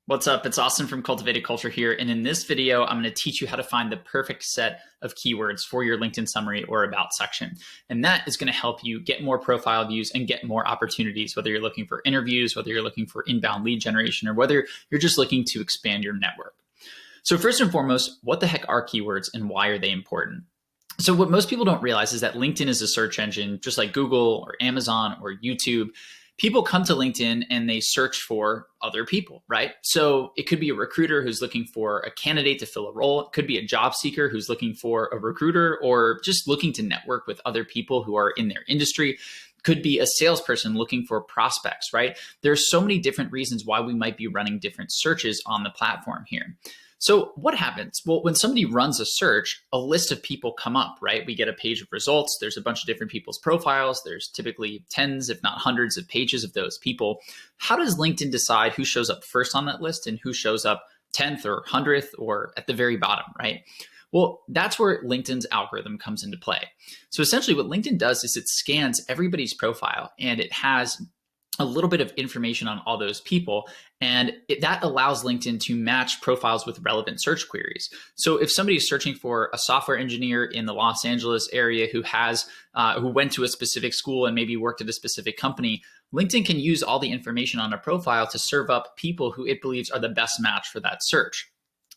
What's up? It's Austin from Cultivated Culture here. And in this video, I'm going to teach you how to find the perfect set of keywords for your LinkedIn summary or about section. And that is going to help you get more profile views and get more opportunities, whether you're looking for interviews, whether you're looking for inbound lead generation, or whether you're just looking to expand your network. So first and foremost, what the heck are keywords and why are they important? So what most people don't realize is that LinkedIn is a search engine, just like Google or Amazon or YouTube. People come to LinkedIn and they search for other people, right? So it could be a recruiter who's looking for a candidate to fill a role. It could be a job seeker who's looking for a recruiter or just looking to network with other people who are in their industry. Could be a salesperson looking for prospects, right? There's so many different reasons why we might be running different searches on the platform here. So what happens? Well, when somebody runs a search, a list of people come up, right? We get a page of results. There's a bunch of different people's profiles. There's typically tens, if not hundreds of pages of those people. How does LinkedIn decide who shows up first on that list and who shows up 10th or 100th or at the very bottom, right? Well, that's where LinkedIn's algorithm comes into play. So essentially what LinkedIn does is it scans everybody's profile and it has a little bit of information on all those people. And that allows LinkedIn to match profiles with relevant search queries. So if somebody is searching for a software engineer in the Los Angeles area who went to a specific school and maybe worked at a specific company, LinkedIn can use all the information on a profile to serve up people who it believes are the best match for that search.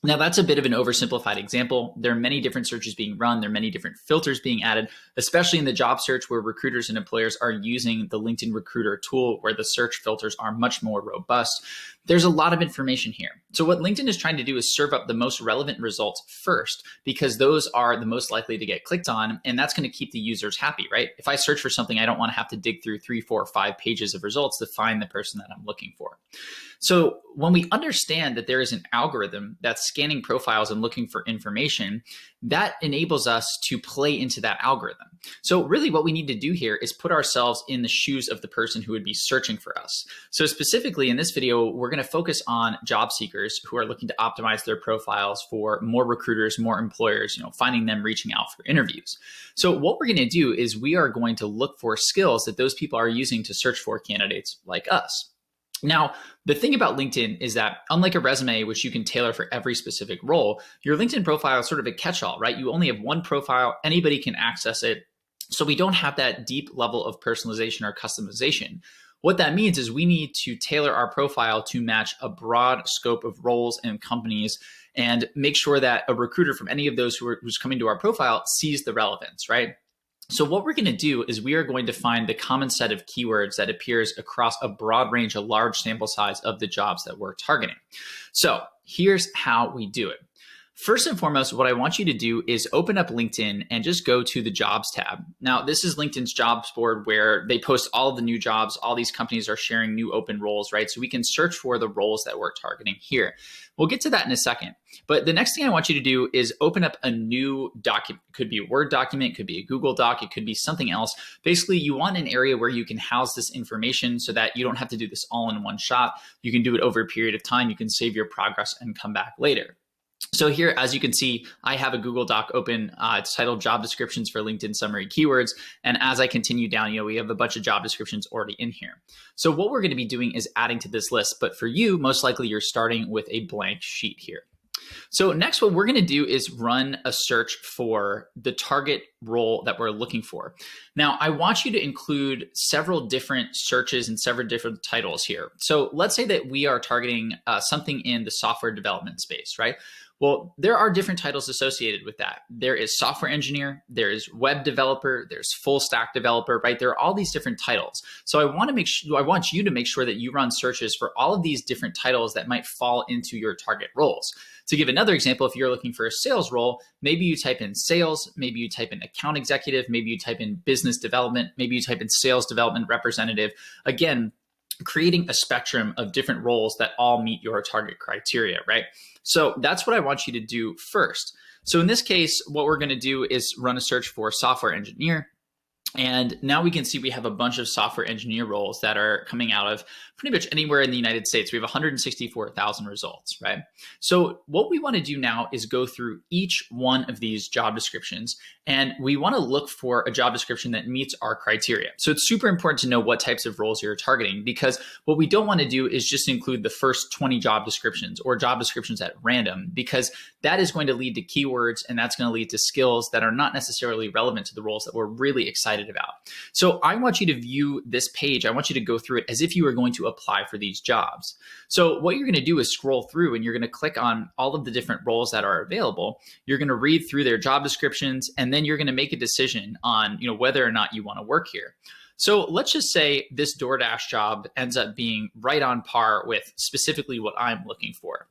Now, that's a bit of an oversimplified example. There are many different searches being run. There are many different filters being added, especially in the job search where recruiters and employers are using the LinkedIn Recruiter tool where the search filters are much more robust. There's a lot of information here. So what LinkedIn is trying to do is serve up the most relevant results first because those are the most likely to get clicked on, and that's going to keep the users happy, right? If I search for something, I don't want to have to dig through 3, 4, 5 pages of results to find the person that I'm looking for. So when we understand that there is an algorithm that's scanning profiles and looking for information, that enables us to play into that algorithm. So really what we need to do here is put ourselves in the shoes of the person who would be searching for us. So specifically in this video, we're going to focus on job seekers who are looking to optimize their profiles for more recruiters, more employers, finding them, reaching out for interviews. So what we're going to do is we are going to look for skills that those people are using to search for candidates like us. Now, the thing about LinkedIn is that unlike a resume, which you can tailor for every specific role, your LinkedIn profile is sort of a catch-all, right? You only have one profile, anybody can access it. So we don't have that deep level of personalization or customization. What that means is we need to tailor our profile to match a broad scope of roles and companies and make sure that a recruiter from any of those who's coming to our profile sees the relevance, right? So what we're going to do is we are going to find the common set of keywords that appears across a broad range, a large sample size of the jobs that we're targeting. So here's how we do it. First and foremost, what I want you to do is open up LinkedIn and just go to the jobs tab. Now, this is LinkedIn's jobs board where they post all of the new jobs. All these companies are sharing new open roles, right? So we can search for the roles that we're targeting here. We'll get to that in a second. But the next thing I want you to do is open up a new document. It could be a Word document, it could be a Google Doc, it could be something else. Basically, you want an area where you can house this information so that you don't have to do this all in one shot. You can do it over a period of time. You can save your progress and come back later. So here, as you can see, I have a Google Doc open. It's titled Job Descriptions for LinkedIn Summary Keywords. And as I continue down, we have a bunch of job descriptions already in here. So what we're going to be doing is adding to this list. But for you, most likely you're starting with a blank sheet here. So next, what we're going to do is run a search for the target role that we're looking for. Now, I want you to include several different searches and several different titles here. So let's say that we are targeting something in the software development space, right? Well, there are different titles associated with that. There is software engineer, there is web developer, there's full stack developer, right? There are all these different titles. So I want you to make sure that you run searches for all of these different titles that might fall into your target roles. To give another example, if you're looking for a sales role, maybe you type in sales, maybe you type in account executive, maybe you type in business development, maybe you type in sales development representative. Again, creating a spectrum of different roles that all meet your target criteria, right? So that's what I want you to do first. So in this case, what we're going to do is run a search for software engineer. And now we can see we have a bunch of software engineer roles that are coming out of pretty much anywhere in the United States. We have 164,000 results, right? So what we want to do now is go through each one of these job descriptions, and we want to look for a job description that meets our criteria. So it's super important to know what types of roles you're targeting, because what we don't want to do is just include the first 20 job descriptions or job descriptions at random, because that is going to lead to keywords, and that's going to lead to skills that are not necessarily relevant to the roles that we're really excited about. So I want you to view this page. I want you to go through it as if you were going to apply for these jobs. So what you're going to do is scroll through, and you're going to click on all of the different roles that are available. You're going to read through their job descriptions, and then you're going to make a decision on, whether or not you want to work here. So let's just say this DoorDash job ends up being right on par with specifically what I'm looking for.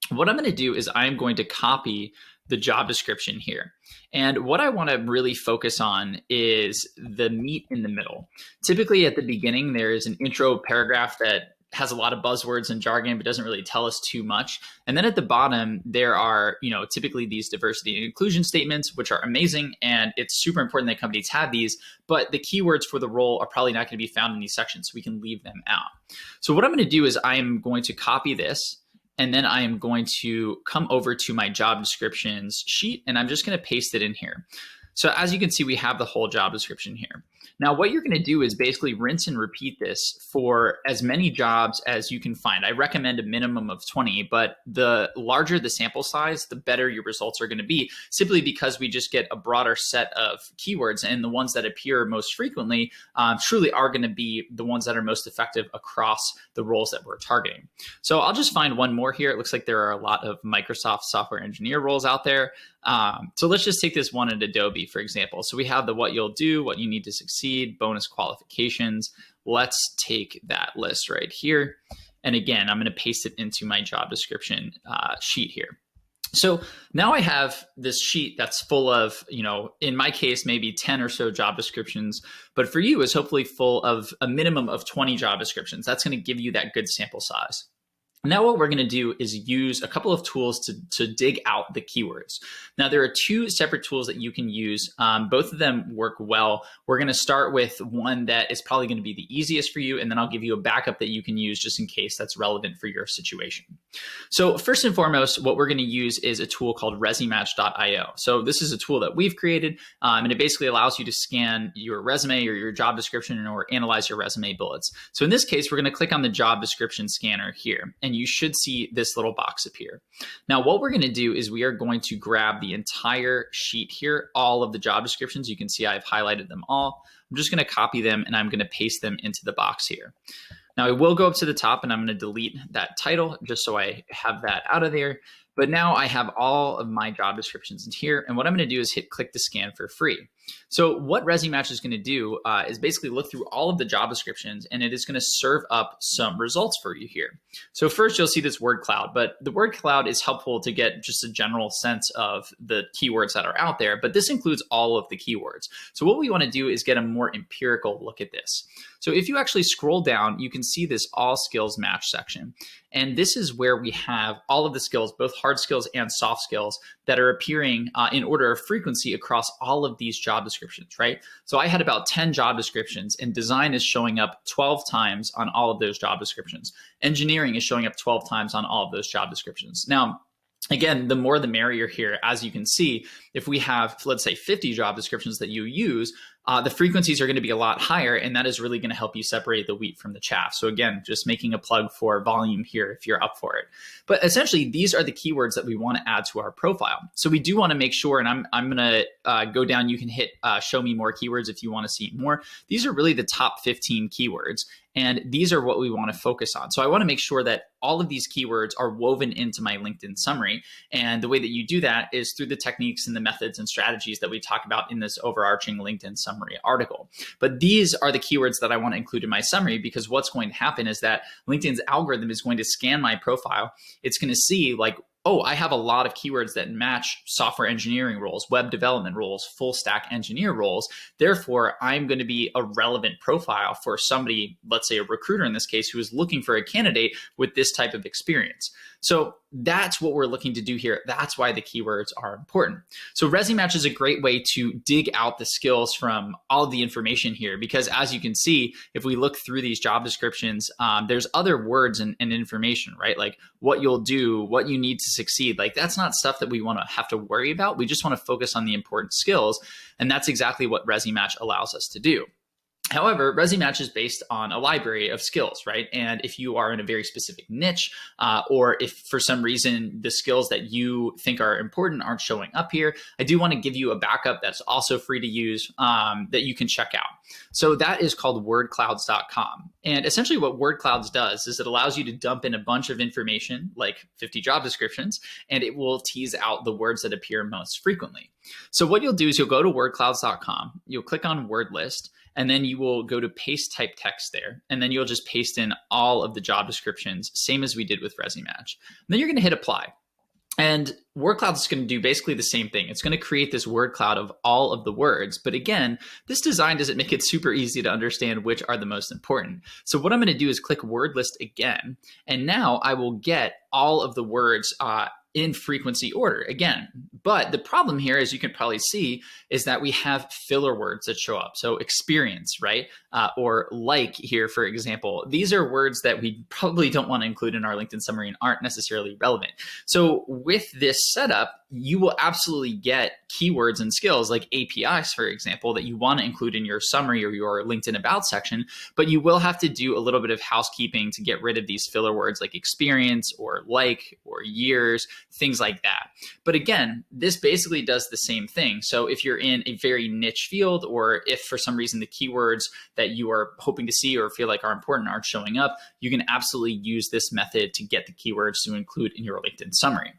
What I'm going to do is I'm going to copy the job description here. And what I want to really focus on is the meat in the middle. Typically at the beginning, there is an intro paragraph that has a lot of buzzwords and jargon, but doesn't really tell us too much. And then at the bottom, there are, typically these diversity and inclusion statements, which are amazing. And it's super important that companies have these, but the keywords for the role are probably not going to be found in these sections, so we can leave them out. So what I'm going to do is I'm going to copy this, and then I am going to come over to my job descriptions sheet, and I'm just going to paste it in here. So as you can see, we have the whole job description here. Now, what you're going to do is basically rinse and repeat this for as many jobs as you can find. I recommend a minimum of 20, but the larger the sample size, the better your results are going to be, simply because we just get a broader set of keywords, and the ones that appear most frequently truly are going to be the ones that are most effective across the roles that we're targeting. So I'll just find one more here. It looks like there are a lot of Microsoft software engineer roles out there. So let's just take this one at Adobe, for example. So we have the what you'll do, what you need to succeed, bonus qualifications. Let's take that list right here. And again, I'm going to paste it into my job description sheet here. So now I have this sheet that's full of, in my case, maybe 10 or so job descriptions, but for you is hopefully full of a minimum of 20 job descriptions. That's going to give you that good sample size. Now what we're going to do is use a couple of tools to dig out the keywords. Now there are two separate tools that you can use. Both of them work well. We're going to start with one that is probably going to be the easiest for you, and then I'll give you a backup that you can use just in case that's relevant for your situation. So first and foremost, what we're going to use is a tool called ResuMatch.io. So this is a tool that we've created, and it basically allows you to scan your resume or your job description or analyze your resume bullets. So in this case, we're going to click on the job description scanner here, and you should see this little box appear. Now, what we're going to do is we are going to grab the entire sheet here, all of the job descriptions. You can see I've highlighted them all. I'm just going to copy them, and I'm going to paste them into the box here. Now, I will go up to the top, and I'm going to delete that title just so I have that out of there. But now I have all of my job descriptions in here, and what I'm going to do is hit click to scan for free. So what ResuMatch is going to do is basically look through all of the job descriptions, and it is going to serve up some results for you here. So first you'll see this word cloud, but the word cloud is helpful to get just a general sense of the keywords that are out there, but this includes all of the keywords. So what we want to do is get a more empirical look at this. So if you actually scroll down, you can see this all skills match section. And this is where we have all of the skills, both hard skills and soft skills, that are appearing in order of frequency across all of these job descriptions, right? So I had about 10 job descriptions, and design is showing up 12 times on all of those job descriptions. Engineering is showing up 12 times on all of those job descriptions. Now, again, the more the merrier here. As you can see, if we have, let's say, 50 job descriptions that you use, the frequencies are going to be a lot higher, and that is really going to help you separate the wheat from the chaff. So again, just making a plug for volume here if you're up for it. But essentially, these are the keywords that we want to add to our profile. So we do want to make sure, and I'm going to go down. You can hit show me more keywords if you want to see more. These are really the top 15 keywords, and these are what we want to focus on. So I want to make sure that all of these keywords are woven into my LinkedIn summary. And the way that you do that is through the techniques and the methods and strategies that we talk about in this overarching LinkedIn summary article. But these are the keywords that I want to include in my summary, because what's going to happen is that LinkedIn's algorithm is going to scan my profile. It's going to see like, oh, I have a lot of keywords that match software engineering roles, web development roles, full stack engineer roles. Therefore, I'm going to be a relevant profile for somebody, let's say a recruiter in this case, who is looking for a candidate with this type of experience. So that's what we're looking to do here. That's why the keywords are important. So ResuMatch is a great way to dig out the skills from all of the information here, because as you can see, if we look through these job descriptions, there's other words and information, right? Like what you'll do, what you need to succeed. Like that's not stuff that we want to have to worry about. We just want to focus on the important skills. And that's exactly what ResuMatch allows us to do. However, ResuMatch is based on a library of skills, right? And if you are in a very specific niche, or if for some reason the skills that you think are important aren't showing up here, I do want to give you a backup that's also free to use that you can check out. So that is called wordclouds.com. And essentially what WordClouds does is it allows you to dump in a bunch of information, like 50 job descriptions, and it will tease out the words that appear most frequently. So what you'll do is you'll go to wordclouds.com, you'll click on word list, and then you will go to paste type text there. And then you'll just paste in all of the job descriptions, same as we did with ResuMatch. And then you're going to hit apply. And WordCloud is going to do basically the same thing. It's going to create this word cloud of all of the words. But again, this design doesn't make it super easy to understand which are the most important. So what I'm going to do is click word list again. And now I will get all of the words in frequency order again. But the problem here, as you can probably see, is that we have filler words that show up. So experience, right? Or like here, for example, these are words that we probably don't want to include in our LinkedIn summary and aren't necessarily relevant. So with this setup, you will absolutely get keywords and skills like APIs, for example, that you want to include in your summary or your LinkedIn About section, but you will have to do a little bit of housekeeping to get rid of these filler words like experience or like or years, things like that. But again, this basically does the same thing. So if you're in a very niche field, or if for some reason the keywords that you are hoping to see or feel like are important aren't showing up, you can absolutely use this method to get the keywords to include in your LinkedIn summary.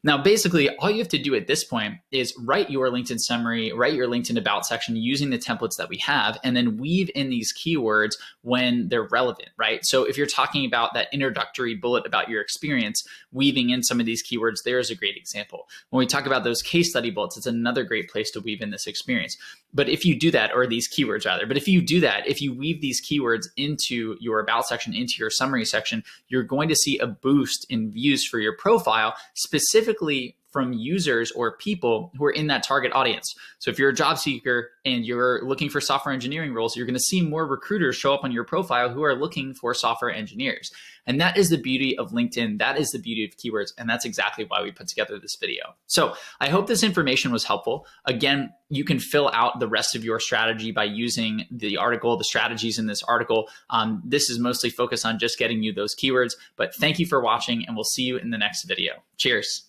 Now, basically, all you have to do at this point is write your LinkedIn summary, write your LinkedIn About section using the templates that we have, and then weave in these keywords when they're relevant, right? So if you're talking about that introductory bullet about your experience, weaving in some of these keywords, there's a great example. When we talk about those case study bullets, it's another great place to weave in this experience. But if you do that, or these keywords rather, but if you do that, if you weave these keywords into your About section, into your summary section, you're going to see a boost in views for your profile, specifically from users or people who are in that target audience. So if you're a job seeker and you're looking for software engineering roles, you're going to see more recruiters show up on your profile who are looking for software engineers. And that is the beauty of LinkedIn. That is the beauty of keywords. And that's exactly why we put together this video. So I hope this information was helpful. Again, you can fill out the rest of your strategy by using the article, the strategies in this article. This is mostly focused on just getting you those keywords. But thank you for watching, and we'll see you in the next video. Cheers.